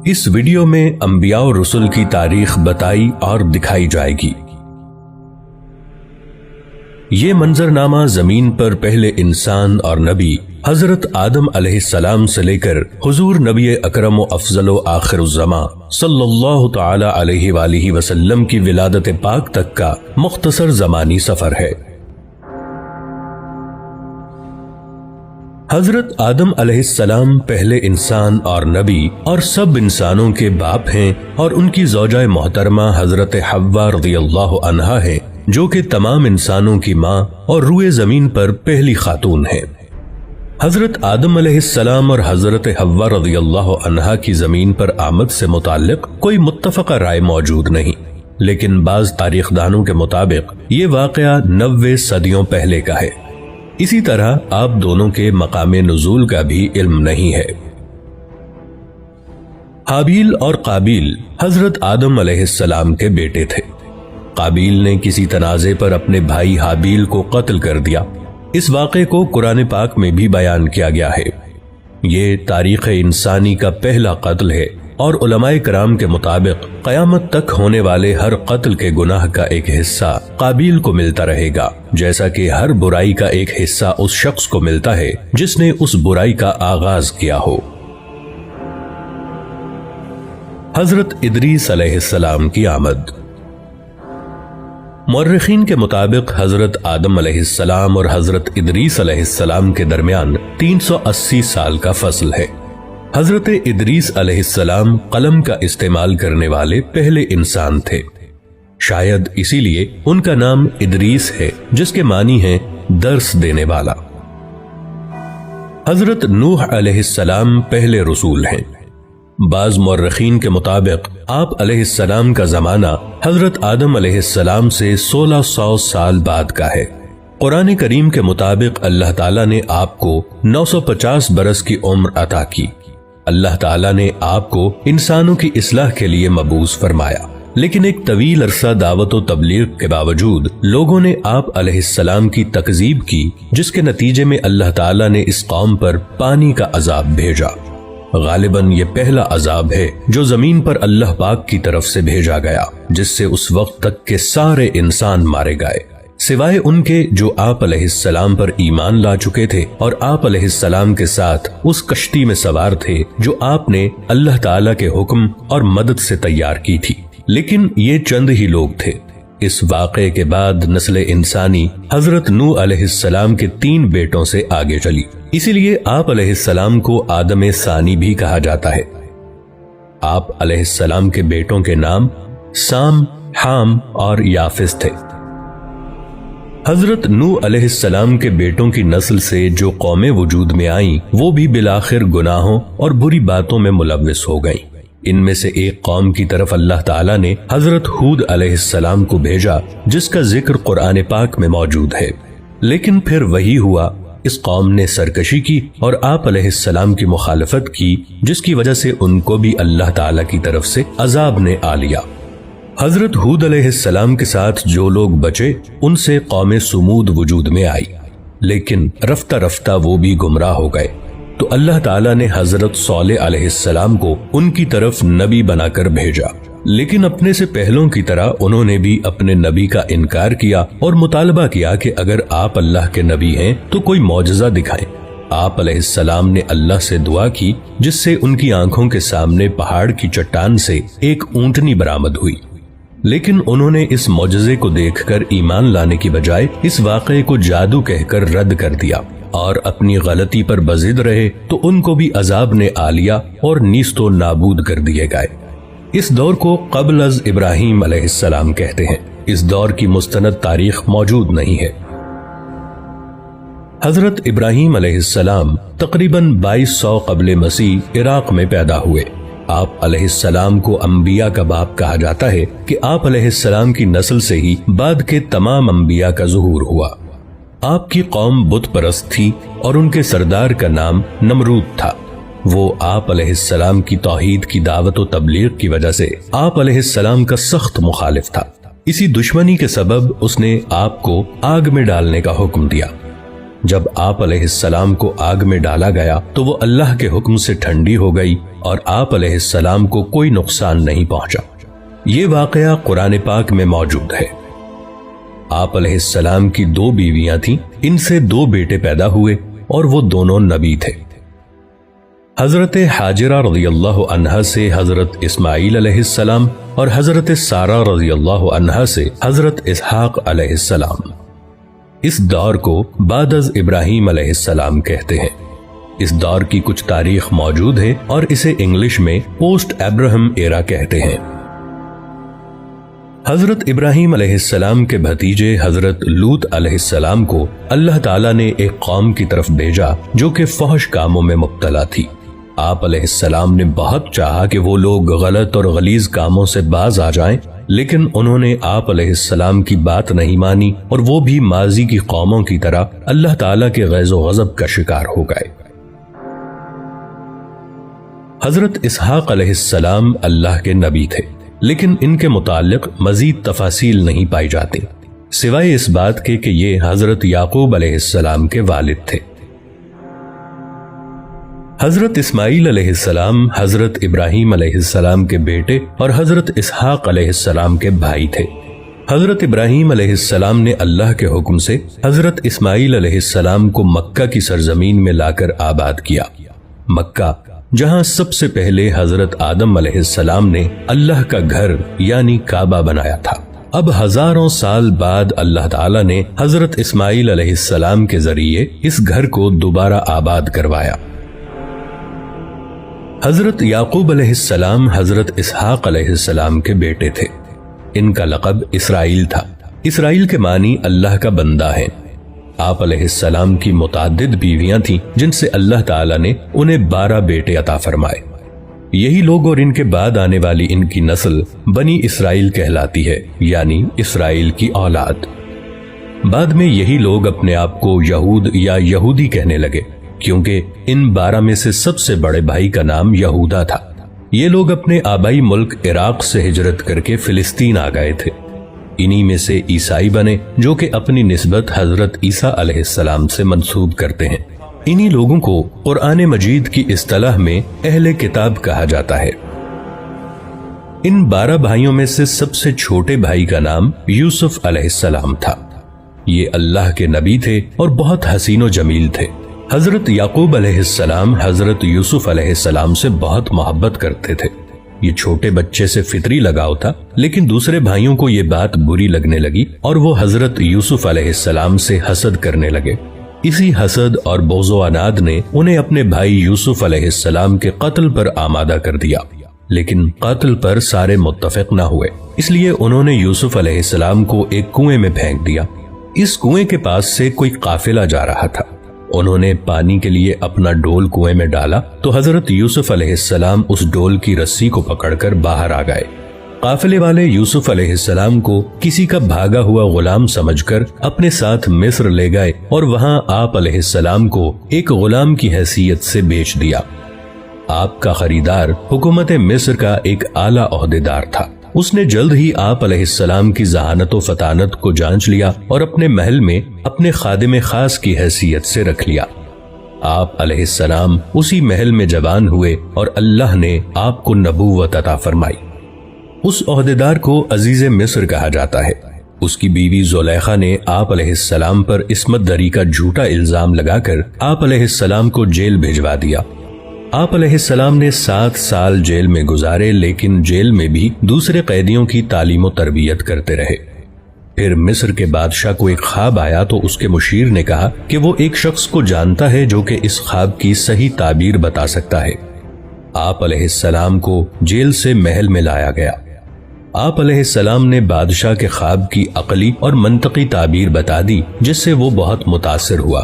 اس video میں انبیاء اور رسل کی تاریخ بتائی اور دکھائی جائے گی۔ یہ منظرنامہ زمین پر پہلے انسان اور نبی حضرت آدم علیہ السلام سے لے کر حضور نبی اکرم و افضل و آخر الزماں صلی اللہ تعالی علیہ وآلہ وسلم کی ولادت پاک تک کا مختصر زمانی سفر ہے۔ حضرت آدم علیہ السلام پہلے انسان اور نبی اور سب انسانوں کے باپ ہیں، اور ان کی زوجہ محترمہ حضرت حوا رضی اللہ عنہا ہے، جو کہ تمام انسانوں کی ماں اور روئے زمین پر پہلی خاتون ہے۔ حضرت آدم علیہ السلام اور حضرت حوا رضی اللہ عنہا کی زمین پر آمد سے متعلق کوئی متفقہ رائے موجود نہیں، لیکن بعض تاریخ دانوں کے مطابق یہ واقعہ 90 صدیوں پہلے کا ہے۔ اسی طرح آپ دونوں کے مقام نزول کا بھی علم نہیں ہے۔ حابیل اور قابیل حضرت آدم علیہ السلام کے بیٹے تھے۔ قابیل نے کسی تنازع پر اپنے بھائی حابیل کو قتل کر دیا۔ اس واقعے کو قرآن پاک میں بھی بیان کیا گیا ہے۔ یہ تاریخ انسانی کا پہلا قتل ہے، اور علماء کرام کے مطابق قیامت تک ہونے والے ہر قتل کے گناہ کا ایک حصہ قابیل کو ملتا رہے گا، جیسا کہ ہر برائی کا ایک حصہ اس شخص کو ملتا ہے جس نے اس برائی کا آغاز کیا ہو۔ حضرت ادریس علیہ السلام کی آمد۔ مورخین کے مطابق حضرت آدم علیہ السلام اور حضرت ادریس علیہ السلام کے درمیان 380 سال کا فصل ہے۔ حضرت ادریس علیہ السلام قلم کا استعمال کرنے والے پہلے انسان تھے، شاید اسی لیے ان کا نام ادریس ہے، جس کے معنی ہے درس دینے والا۔ حضرت نوح علیہ السلام پہلے رسول ہیں۔ بعض مورخین کے مطابق آپ علیہ السلام کا زمانہ حضرت آدم علیہ السلام سے 1600 سال بعد کا ہے۔ قرآن کریم کے مطابق اللہ تعالیٰ نے آپ کو 950 برس کی عمر عطا کی۔ اللہ تعالیٰ نے آپ کو انسانوں کی اصلاح کے لیے مبعوث فرمایا، لیکن ایک طویل عرصہ دعوت و تبلیغ کے باوجود لوگوں نے آپ علیہ السلام کی تکذیب کی، جس کے نتیجے میں اللہ تعالیٰ نے اس قوم پر پانی کا عذاب بھیجا۔ غالباً یہ پہلا عذاب ہے جو زمین پر اللہ پاک کی طرف سے بھیجا گیا، جس سے اس وقت تک کے سارے انسان مارے گئے، سوائے ان کے جو آپ علیہ السلام پر ایمان لا چکے تھے اور آپ علیہ السلام کے ساتھ اس کشتی میں سوار تھے جو آپ نے اللہ تعالیٰ کے حکم اور مدد سے تیار کی تھی۔ لیکن یہ چند ہی لوگ تھے۔ اس واقعے کے بعد نسل انسانی حضرت نوح علیہ السلام کے 3 بیٹوں سے آگے چلی، اسی لیے آپ علیہ السلام کو آدم ثانی بھی کہا جاتا ہے۔ آپ علیہ السلام کے بیٹوں کے نام سام، حام اور یافس تھے۔ حضرت نوح علیہ السلام کے بیٹوں کی نسل سے جو قومیں وجود میں آئیں، وہ بھی بالآخر گناہوں اور بری باتوں میں ملوث ہو گئیں۔ ان میں سے ایک قوم کی طرف اللہ تعالیٰ نے حضرت ہود علیہ السلام کو بھیجا، جس کا ذکر قرآن پاک میں موجود ہے۔ لیکن پھر وہی ہوا، اس قوم نے سرکشی کی اور آپ علیہ السلام کی مخالفت کی، جس کی وجہ سے ان کو بھی اللہ تعالیٰ کی طرف سے عذاب نے آ لیا۔ حضرت ہود علیہ السلام کے ساتھ جو لوگ بچے، ان سے قوم سمود وجود میں آئی، لیکن رفتہ رفتہ وہ بھی گمراہ ہو گئے۔ تو اللہ تعالیٰ نے حضرت صالح علیہ السلام کو ان کی طرف نبی بنا کر بھیجا، لیکن اپنے سے پہلوں کی طرح انہوں نے بھی اپنے نبی کا انکار کیا اور مطالبہ کیا کہ اگر آپ اللہ کے نبی ہیں تو کوئی معجزہ دکھائیں۔ آپ علیہ السلام نے اللہ سے دعا کی، جس سے ان کی آنکھوں کے سامنے پہاڑ کی چٹان سے ایک اونٹنی برآمد ہوئی، لیکن انہوں نے اس معجزے کو دیکھ کر ایمان لانے کی بجائے اس واقعے کو جادو کہہ کر رد کر دیا اور اپنی غلطی پر بضد رہے، تو ان کو بھی عذاب نے آ لیا اور نیست و نابود کر دیے گئے۔ اس دور کو قبل از ابراہیم علیہ السلام کہتے ہیں۔ اس دور کی مستند تاریخ موجود نہیں ہے۔ حضرت ابراہیم علیہ السلام تقریباً 2200 قبل مسیح عراق میں پیدا ہوئے۔ آپ علیہ السلام کو انبیاء کا باپ کہا جاتا ہے کہ آپ علیہ السلام کی نسل سے ہی بعد کے تمام انبیاء کا ظہور ہوا۔ آپ کی قوم بت پرست تھی اور ان کے سردار کا نام نمرود تھا۔ وہ آپ علیہ السلام کی توحید کی دعوت و تبلیغ کی وجہ سے آپ علیہ السلام کا سخت مخالف تھا۔ اسی دشمنی کے سبب اس نے آپ کو آگ میں ڈالنے کا حکم دیا۔ جب آپ علیہ السلام کو آگ میں ڈالا گیا تو وہ اللہ کے حکم سے ٹھنڈی ہو گئی اور آپ علیہ السلام کو کوئی نقصان نہیں پہنچا۔ یہ واقعہ قرآن پاک میں موجود ہے۔ آپ علیہ السلام کی 2 بیویاں تھیں، ان سے 2 بیٹے پیدا ہوئے اور وہ دونوں نبی تھے۔ حضرت حاجرہ رضی اللہ عنہا سے حضرت اسماعیل علیہ السلام اور حضرت سارہ رضی اللہ عنہا سے حضرت اسحاق علیہ السلام۔ اس دور کو بعد از ابراہیم علیہ السلام کہتے ہیں۔ اس دور کی کچھ تاریخ موجود ہے اور اسے انگلش میں پوسٹ ابراہم ایرا کہتے ہیں۔ حضرت ابراہیم علیہ السلام کے بھتیجے حضرت لوط علیہ السلام کو اللہ تعالیٰ نے ایک قوم کی طرف بھیجا جو کہ فحش کاموں میں مبتلا تھی۔ آپ علیہ السلام نے بہت چاہا کہ وہ لوگ غلط اور غلیظ کاموں سے باز آ جائیں، لیکن انہوں نے آپ علیہ السلام کی بات نہیں مانی اور وہ بھی ماضی کی قوموں کی طرح اللہ تعالیٰ کے غیظ و غضب کا شکار ہو گئے۔ حضرت اسحاق علیہ السلام اللہ کے نبی تھے، لیکن ان کے متعلق مزید تفاصیل نہیں پائی جاتی، سوائے اس بات کے کہ یہ حضرت یعقوب علیہ السلام کے والد تھے۔ حضرت اسماعیل علیہ السلام حضرت ابراہیم علیہ السلام کے بیٹے اور حضرت اسحاق علیہ السلام کے بھائی تھے۔ حضرت ابراہیم علیہ السلام نے اللہ کے حکم سے حضرت اسماعیل علیہ السلام کو مکہ کی سرزمین میں لا کر آباد کیا۔ مکہ جہاں سب سے پہلے حضرت آدم علیہ السلام نے اللہ کا گھر یعنی کعبہ بنایا تھا، اب ہزاروں سال بعد اللہ تعالیٰ نے حضرت اسماعیل علیہ السلام کے ذریعے اس گھر کو دوبارہ آباد کروایا۔ حضرت یعقوب علیہ السلام حضرت اسحاق علیہ السلام کے بیٹے تھے۔ ان کا لقب اسرائیل تھا۔ اسرائیل کے معنی اللہ کا بندہ ہے۔ آپ علیہ السلام کی متعدد بیویاں تھیں جن سے اللہ تعالیٰ نے انہیں 12 بیٹے عطا فرمائے۔ یہی لوگ اور ان کے بعد آنے والی ان کی نسل بنی اسرائیل کہلاتی ہے، یعنی اسرائیل کی اولاد۔ بعد میں یہی لوگ اپنے آپ کو یہود یا یہودی کہنے لگے، کیونکہ ان 12 میں سے سب سے بڑے بھائی کا نام یہودا تھا۔ یہ لوگ اپنے آبائی ملک عراق سے ہجرت کر کے فلسطین آ گئے تھے۔ انہی میں سے عیسائی بنے جو کہ اپنی نسبت حضرت عیسیٰ علیہ السلام سے منسوب کرتے ہیں۔ انہی لوگوں کو قرآن مجید کی اصطلاح میں اہل کتاب کہا جاتا ہے۔ ان 12 بھائیوں میں سے سب سے چھوٹے بھائی کا نام یوسف علیہ السلام تھا۔ یہ اللہ کے نبی تھے اور بہت حسین و جمیل تھے۔ حضرت یعقوب علیہ السلام حضرت یوسف علیہ السلام سے بہت محبت کرتے تھے۔ یہ چھوٹے بچے سے فطری لگاؤ تھا، لیکن دوسرے بھائیوں کو یہ بات بری لگنے لگی اور وہ حضرت یوسف علیہ السلام سے حسد کرنے لگے۔ اسی حسد اور بغض و عناد نے انہیں اپنے بھائی یوسف علیہ السلام کے قتل پر آمادہ کر دیا، لیکن قتل پر سارے متفق نہ ہوئے، اس لیے انہوں نے یوسف علیہ السلام کو ایک کنویں میں پھینک دیا۔ اس کنویں کے پاس سے کوئی قافلہ جا رہا تھا۔ انہوں نے پانی کے لیے اپنا ڈول کنویں میں ڈالا تو حضرت یوسف علیہ السلام اس ڈول کی رسی کو پکڑ کر باہر آ گئے۔ قافلے والے یوسف علیہ السلام کو کسی کا بھاگا ہوا غلام سمجھ کر اپنے ساتھ مصر لے گئے اور وہاں آپ علیہ السلام کو ایک غلام کی حیثیت سے بیچ دیا۔ آپ کا خریدار حکومت مصر کا ایک اعلیٰ عہدیدار تھا۔ اس نے جلد ہی آپ علیہ السلام کی ذہانت و فطانت کو جانچ لیا اور اپنے محل میں اپنے خادم خاص کی حیثیت سے رکھ لیا۔ آپ علیہ السلام اسی محل میں جوان ہوئے اور اللہ نے آپ کو نبوت عطا فرمائی۔ اس عہدیدار کو عزیز مصر کہا جاتا ہے۔ اس کی بیوی زلیخا نے آپ علیہ السلام پر عصمت دری کا جھوٹا الزام لگا کر آپ علیہ السلام کو جیل بھجوا دیا۔ آپ علیہ السلام نے 7 سال جیل میں گزارے، لیکن جیل میں بھی دوسرے قیدیوں کی تعلیم و تربیت کرتے رہے۔ پھر مصر کے بادشاہ کو ایک خواب آیا تو اس کے مشیر نے کہا کہ وہ ایک شخص کو جانتا ہے جو کہ اس خواب کی صحیح تعبیر بتا سکتا ہے۔ آپ علیہ السلام کو جیل سے محل میں لایا گیا۔ آپ علیہ السلام نے بادشاہ کے خواب کی عقلی اور منطقی تعبیر بتا دی، جس سے وہ بہت متاثر ہوا۔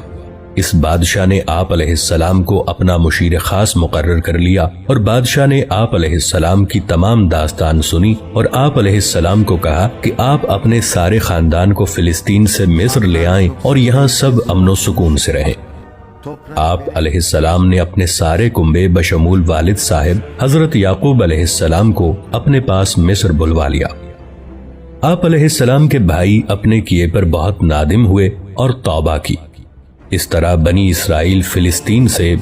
اس بادشاہ نے آپ علیہ السلام کو اپنا مشیر خاص مقرر کر لیا اور بادشاہ نے آپ علیہ السلام کی تمام داستان سنی اور آپ علیہ السلام کو کہا کہ آپ اپنے سارے خاندان کو فلسطین سے مصر لے آئیں اور یہاں سب امن و سکون سے رہیں۔ آپ علیہ السلام نے اپنے سارے کنبے بشمول والد صاحب حضرت یعقوب علیہ السلام کو اپنے پاس مصر بلوا لیا۔ آپ علیہ السلام کے بھائی اپنے کیے پر بہت نادم ہوئے اور توبہ کی۔ اس طرح بنی اسرائیل فلسطین سے